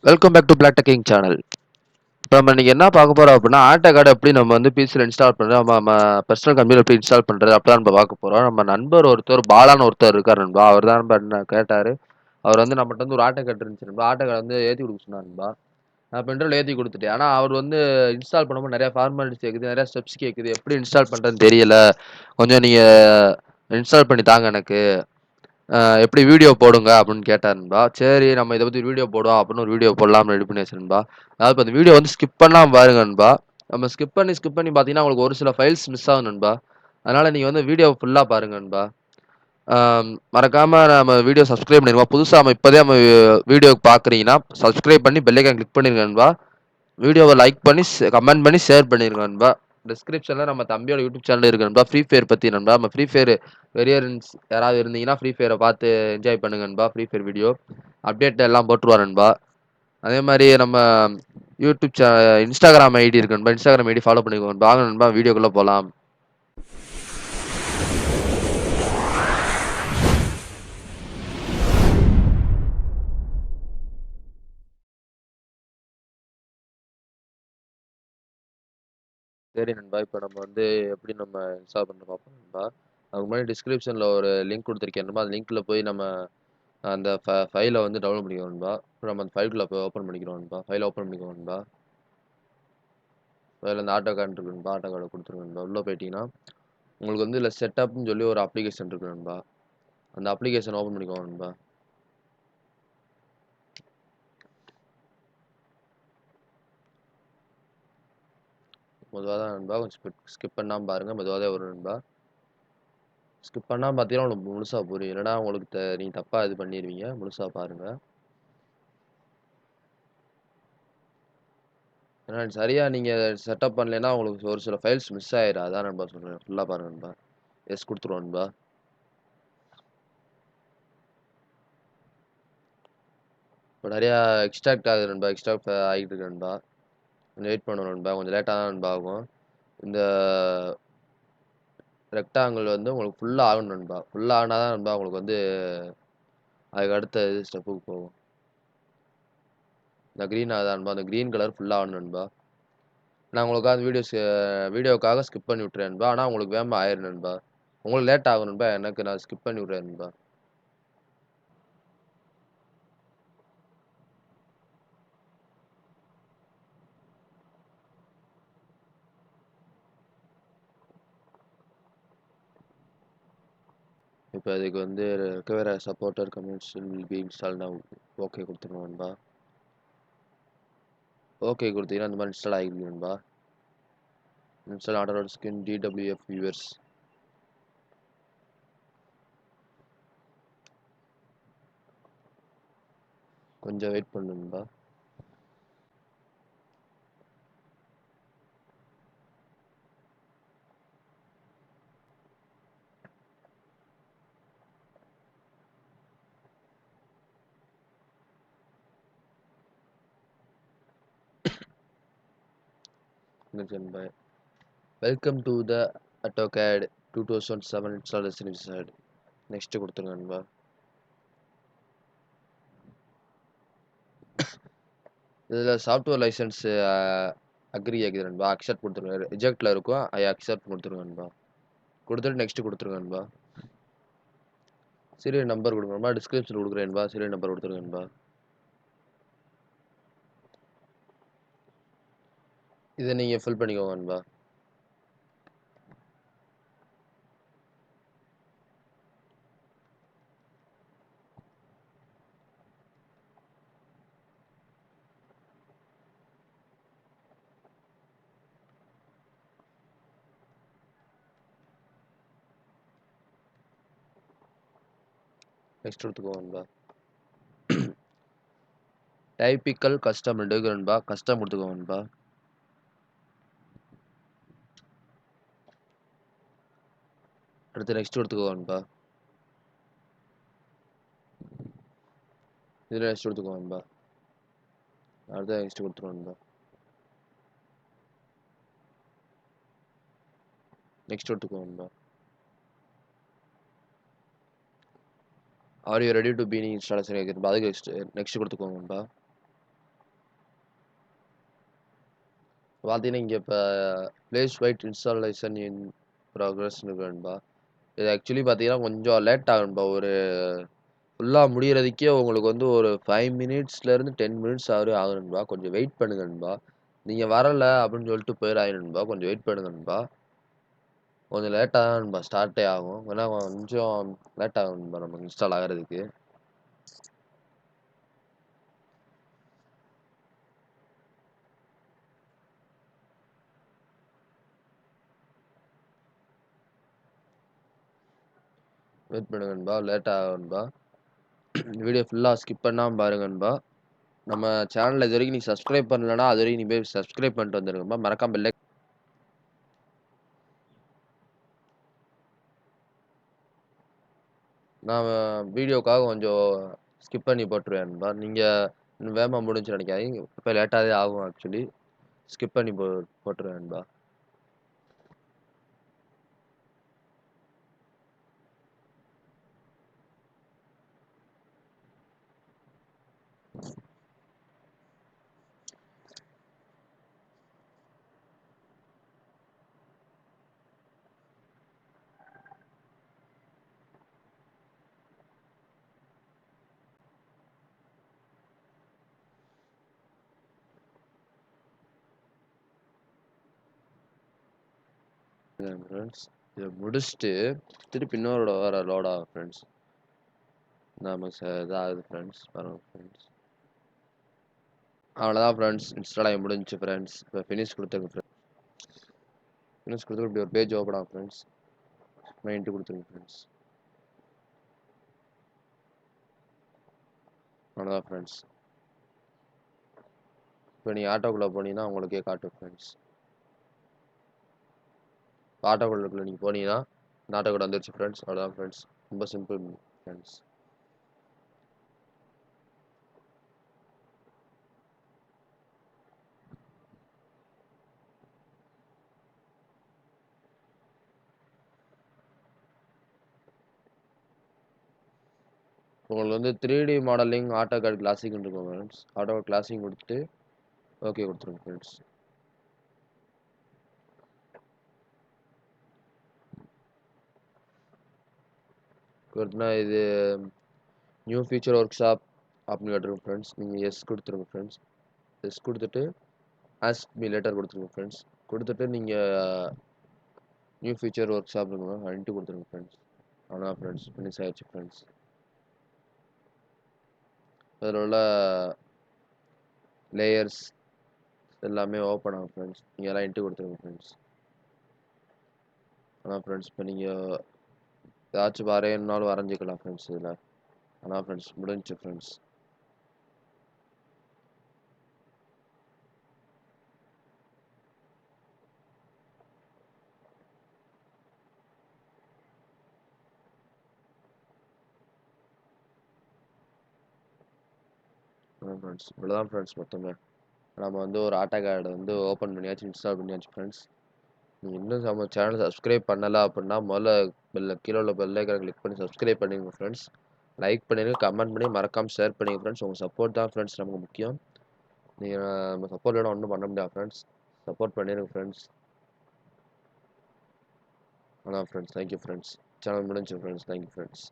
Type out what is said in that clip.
Welcome back to black decking channel. இப்போ நம்ம இன்னைக்கு என்ன பார்க்க போறோம் அப்படின்னா, ஆட்டோ கார்டு எப்படி நம்ம வந்து பிசியில் இன்ஸ்டால் பண்ணுறது, நம்ம பர்சனல் கம்ப்யூட்டர் எப்படி இன்ஸ்டால் பண்ணுறது அப்படி நம்ம பார்க்க போகிறோம். நம்ம நண்பர் ஒருத்தர் பாலான்னு ஒருத்தர் இருக்கார் நண்பா. அவர் தான் நண்பா என்ன கேட்டார். அவர் வந்து நம்மகிட்ட வந்து ஒரு ஆட்டோ கார்டு இருந்துச்சு நண்பா. ஆட்டோ கார்டு வந்து ஏற்றி கொடுக்க சொன்னார் நண்பா. நான் பென்ட்ரைவில் ஏற்றி கொடுத்துட்டேன். ஆனால் அவர் வந்து இன்ஸ்டால் பண்ணும்போது நிறையா ஃபார்மாலிட்டிஸ் கேட்குது, நிறையா ஸ்டெப்ஸ் கேட்குது. எப்படி இன்ஸ்டால் பண்ணுறதுன்னு தெரியல. கொஞ்சம் நீங்கள் இன்ஸ்டால் பண்ணி தாங்க எனக்கு. எப்படி வீடியோ போடுங்க அப்படின்னு கேட்டார் நண்பா. சரி நம்ம இதை பற்றி வீடியோ போடுவோம் அப்படின்னு ஒரு வீடியோ போடலாம்னு ரெடி பண்ணி வச்சு நண்பா. அதாவது இப்போ அந்த வீடியோ வந்து ஸ்கிப் பண்ணாமல் பாருங்க நண்பா. நம்ம ஸ்கிப் பண்ணி பார்த்தீங்கன்னா உங்களுக்கு ஒரு சில ஃபைல்ஸ் மிஸ் ஆகும் நண்பா. அதனால் நீங்கள் வந்து வீடியோ ஃபுல்லாக பாருங்க நண்பா. மறக்காமல் நம்ம வீடியோ சப்ஸ்கிரைப் பண்ணிடுவோம். புதுசாக நம்ம இப்போதே நம்ம வீடியோ பார்க்குறீங்கன்னா சப்ஸ்கிரைப் பண்ணி பெல் ஐக்கான் கிளிக் பண்ணிருங்க நண்பா. வீடியோவை லைக் பண்ணி கமெண்ட் பண்ணி ஷேர் பண்ணிருங்க நண்பா. டிஸ்கிரிப்ஷனில் நம்ம தம்பியோட யூடியூப் சேனல் இருக்கு நண்பா. ஃப்ரீ ஃபயர் பற்றி நண்பா. நம்ம ஃப்ரீ ஃபயர் வெரியரன்ஸ் யாராவது இருந்தீங்கன்னா ஃப்ரீ ஃபயரை பார்த்து என்ஜாய் பண்ணுங்க நண்பா. ஃப்ரீ ஃபயர் வீடியோ அப்டேட் எல்லாம் போட்டுருவா நண்பா. அதே மாதிரி நம்ம யூடியூப் இன்ஸ்டாகிராம் ஐடி இருக்கு நண்பா. இன்ஸ்டாகிராம் ஐடி ஃபாலோ பண்ணிக்கோங்க நண்பா. வாங்க நண்பா வீடியோக்குள்ளே போகலாம். சரி நண்பா, இப்போ நம்ம வந்து எப்படி நம்ம இன்ஸ்டால் பண்ண பார்ப்போம் நண்பா. அதுக்கு முன்னாடி டிஸ்கிரிப்ஷனில் ஒரு லிங்க் கொடுத்துருக்கேன் நண்பா. அந்த லிங்க்கில் போய் நம்ம அந்த ஃபைலை வந்து டவுன்லோட் பண்ணிக்கிறோம் நண்பா. இப்போ நம்ம அந்த ஃபைலுக்குள்ளே போய் ஓப்பன் பண்ணிக்கிறோம் நண்பா. ஃபைலை ஓப்பன் பண்ணிக்கிறோம் நண்பா. அதில் அந்த ஆட்டோ கார்டு இருக்கு நண்பா. ஆட்டோ கார்டை கொடுத்துருங்க நண்பா. உள்ளே போயிட்டீங்கன்னா உங்களுக்கு வந்து இதில் செட்டப்னு சொல்லி ஒரு அப்ளிகேஷன் இருக்கு நண்பா. அந்த அப்ளிகேஷன் ஓப்பன் பண்ணிக்கோங்க நண்பா. மெதுவாக தான் நண்பா, கொஞ்சம் ஸ்கிப் பண்ணாமல் பாருங்கள். மெதுவாக தான் வரும் நண்பா. ஸ்கிப் பண்ணாமல் பார்த்தீங்கன்னா உங்களுக்கு முழுசாக புரியும். இல்லைனா உங்களுக்கு நீங்கள் தப்பாக இது பண்ணிடுவீங்க. முழுசாக பாருங்கள். ஏன்னா சரியாக நீங்கள் செட்டப் பண்ணலைன்னா உங்களுக்கு ஒரு சில ஃபைல்ஸ் மிஸ் ஆயிடும். அதான் நண்பா சொல்கிறேன். ஃபுல்லாக பாருங்கள் நண்பா. எஸ் கொடுத்துருவோம் நண்பா. இப்போ நிறையா எக்ஸ்ட்ராக்ட் ஆகுது நண்பா. எக்ஸ்ட்ராக்ட் ஆகிட்டு இருக்கு நண்பா. கொஞ்சம் வெயிட் பண்ணணும் நண்பா. கொஞ்சம் லேட்டாக தான் நண்பா ஆகும். இந்த ரெக்டாங்கிள் வந்து உங்களுக்கு ஃபுல்லாக ஆகணும் நண்பா. ஃபுல்லாக ஆனால் தான் நண்பா உங்களுக்கு வந்து அதுக்கு அடுத்த இது ஸ்டெப்புக்கு போகும். இந்த க்ரீன் ஆகுதா நண்பா? அந்த க்ரீன் கலர் ஃபுல்லாக ஆகணும் நண்பா. நான் உங்களுக்காக வீடியோக்காக ஸ்கிப் பண்ணி விட்டுறேன் நண்பா. ஆனால் உங்களுக்கு வேகமாக ஆயிரும் நண்பா. உங்களுக்கு லேட் ஆகும் நண்பா. எனக்கு நான் ஸ்கிப் பண்ணி விட்றேன் நண்பா. இப்போ அதுக்கு வந்து recover supporter comments will be install now. Okay கொடுத்துருங்க நண்பா. ஓகே கொடுத்தீங்கன்னா இந்த மாதிரி இன்ஸ்டால் ஆகிருக்கு நண்பா. இன்ஸ்டால் ஆட்டோட ஸ்கின் டிடபிள்யூஎஃப் வியூவர்ஸ். கொஞ்சம் வெயிட் பண்ணு நண்பா. நண்பா welcome to the Auto CAD 2007 installation insight. Next கொடுத்துருங்க நண்பா. இதில் சாஃப்ட்வேர் லைசன்ஸ் அக்ரி ஆகுது நண்பா. அக்செப்ட் கொடுத்துருங்க. ரிஜெக்டில் இருக்கும். ஐ அக்செப்ட் கொடுத்துருங்க நண்பா. கொடுத்துட்டு நெக்ஸ்ட் கொடுத்துருங்க நண்பா. சீரியல் நம்பர் கொடுங்க நண்பா. டிஸ்கிரிப்ஷன் கொடுக்குறேன் நண்பா. சீரியல் நம்பர் கொடுத்துருங்க நண்பா. இதை நீங்கள் ஃபில் பண்ணிக்கோங்க நண்பா. நெக்ஸ்ட் கொடுத்துக்கோங்க நண்பா. டைப்பிக்கல் கஸ்டம் எடுக்க நண்பா. கஸ்டம் கொடுத்துக்கோங்க நண்பா. அடுத்து நெக்ஸ்ட் கொடுத்துக்கோங்க நண்பா. இதில் நெக்ஸ்ட் கொடுத்துக்கோங்க நண்பா. அடுத்த நெக்ஸ்ட் கொடுத்துருவோம் நண்பா. நெக்ஸ்ட் கொடுத்துக்கோங்க நண்பா. Are you ready to be installation கேட்குது நண்பா. அதுக்கு நெக்ஸ்ட் கொடுத்துக்கோங்க நண்பா. பார்த்தீங்கன்னா, இங்க இப்ப பிளேஸ் வெயிட் இன்ஸ்டாலேஷன் இன் ப்ராக்ரஸ்ன்னு இருக்கு நண்பா. இது ஆக்சுவலி பார்த்தீங்கன்னா, கொஞ்சம் லேட் ஆகும் நண்பா. ஒரு ஃபுல்லா முடியறதுக்கே உங்களுக்கு வந்து ஒரு 5 மினிட்ஸ்லேருந்து 10 மினிட்ஸ் வரை ஆகும் நண்பா. கொஞ்சம் வெயிட் பண்ணுங்க நண்பா. நீங்க வரல அப்படின்னு சொல்லிட்டு போயிறாதீங்க நண்பா. கொஞ்சம் வெயிட் பண்ணுங்க நண்பா. கொஞ்சம் லேட்டா தான் நண்பா ஸ்டார்ட்டே ஆகும். ஏன்னா கொஞ்சம் லேட் ஆகும் நண்பா நமக்கு இன்ஸ்டால் ஆகுறதுக்கு. வெயிட் பண்ணுங்க நண்பா. லேட் ஆகும் நண்பா. வீடியோ ஃபுல்லா ஸ்கிப் பண்ணாம பாருங்க நண்பா. நம்ம சேனல்ல இதுவரைக்கும் நீங்க சப்ஸ்கிரைப் பண்ணலன்னா, அதுவரைக்கும் நீ போய் சப்ஸ்கிரைப் பண்ணிட்டு வந்துருங்க நண்பா. மறக்காம பெல் நான் வீடியோக்காக கொஞ்சம் ஸ்கிப் பண்ணி போட்டுருவேன் நண்பா. நீங்க வேகமா முடிஞ்சுன்னு நினைக்காதீங்க. இப்ப லேட்டா தான் ஆகும் ஆக்சுவலி. ஸ்கிப் பண்ணி போட்டுருவேன் நண்பா. ஃப்ரெண்ட்ஸ் இத முடிச்சுட்டு திருப்பி இன்னொரு வேற லோட் ஆகும் ஃப்ரெண்ட்ஸ். நமக்கு இதாகுது ஃப்ரெண்ட்ஸ். பாருங்க ஃப்ரெண்ட்ஸ். அவ்வளோதான் ஃப்ரெண்ட்ஸ். இன்ஸ்டால் ஆகி முடிஞ்சுச்சு ஃப்ரெண்ட்ஸ். இப்போ ஃபினிஷ் கொடுத்துருங்க ஃப்ரெண்ட்ஸ். ஃபினிஷ் கொடுத்து இப்படி ஒரு பேஜ் ஓப்பன் ஆகும் ஃப்ரெண்ட்ஸ். மெயின்ட்டு கொடுத்துருங்க ஃப்ரெண்ட்ஸ். அவ்வளோதான் ஃப்ரெண்ட்ஸ். இப்போ நீங்கள் ஆட்டோக்குள்ளே போனீங்கன்னா உங்களுக்கே காட்டும் ஃப்ரெண்ட்ஸ். ஆட்டோக்குள்ளே நீங்கள் போனீங்கன்னா இந்த ஆட்டோக்குள்ள வந்துருச்சு ஃப்ரெண்ட்ஸ். அவ்வளோதான் ஃப்ரெண்ட்ஸ். ரொம்ப சிம்பிள் ஃப்ரெண்ட்ஸ். உங்களுக்கு வந்து 3D மாடலிங் ஆட்டோ கேட் கிளாசிக்னு இருக்கும் ஃப்ரெண்ட்ஸ். ஆட்டோ கிளாசிக் கொடுத்துட்டு ஓகே கொடுத்துருங்க ஃப்ரெண்ட்ஸ். கொடுத்தனா இது நியூ ஃபியூச்சர் ஒர்க் ஷாப் அப்படின்னு கேட்டிருக்கும் ஃப்ரெண்ட்ஸ். நீங்கள் எஸ் கொடுத்துருங்க ஃப்ரெண்ட்ஸ். எஸ் கொடுத்துட்டு ஆஸ்க் மீ லேட்டர் கொடுத்துருங்க ஃப்ரெண்ட்ஸ். கொடுத்துட்டு நீங்கள் நியூ ஃபியூச்சர் ஒர்க் ஷாப் இருக்கணும் இன்ட்டு கொடுத்துருங்க ஃப்ரெண்ட்ஸ். அவ்வளோதான் ஃப்ரெண்ட்ஸ். ஃபினிஷ் ஆயிடுச்சு ஃப்ரெண்ட்ஸ். அதில் உள்ள லேயர்ஸ் எல்லாமே ஓப்பன் ஆகும் ஃப்ரெண்ட்ஸ். நீங்கள் எல்லாம் இன்ட்டு கொடுத்துருங்க ஃப்ரெண்ட்ஸ். அதான் ஃப்ரெண்ட்ஸ். இப்போ நீங்கள் ஏதாச்சும் வரையணுன்னாலும் வரைஞ்சிக்கலாம் ஃப்ரெண்ட்ஸ் இதில். அதான் ஃப்ரெண்ட்ஸ் முடிஞ்சுச்சு ஃப்ரெண்ட்ஸ். அதான் ஃப்ரெண்ட்ஸ். இவ்வளோதான் ஃப்ரெண்ட்ஸ் மொத்தமே. நம்ம வந்து ஒரு ஆட்டோ கேட் வந்து ஓப்பன் பண்ணியாச்சு, இன்ஸ்டால் பண்ணியாச்சு ஃப்ரெண்ட்ஸ். நீங்கள் இன்னும் நம்ம சேனல் சப்ஸ்கிரைப் பண்ணலை அப்படின்னா முதல்ல கீழே உள்ள பெல் ஐக்கானை கிளிக் பண்ணி சப்ஸ்கிரைப் பண்ணிடுங்க ஃப்ரெண்ட்ஸ். லைக் பண்ணிடுங்க, கமெண்ட் பண்ணி மறக்காமல் ஷேர் பண்ணிடுங்க ஃப்ரெண்ட்ஸ். உங்கள் சப்போர்ட் தான் ஃப்ரெண்ட்ஸ் நமக்கு முக்கியம். நீங்கள் நம்ம சப்போர்ட் இல்லைனா ஒன்றும் பண்ண முடியாது ஃப்ரெண்ட்ஸ். சப்போர்ட் பண்ணிடுங்க ஃப்ரெண்ட்ஸ். அதான் ஃப்ரெண்ட்ஸ். Thank you friends. சேனல் முடிஞ்சு ஃப்ரெண்ட்ஸ். Thank you friends.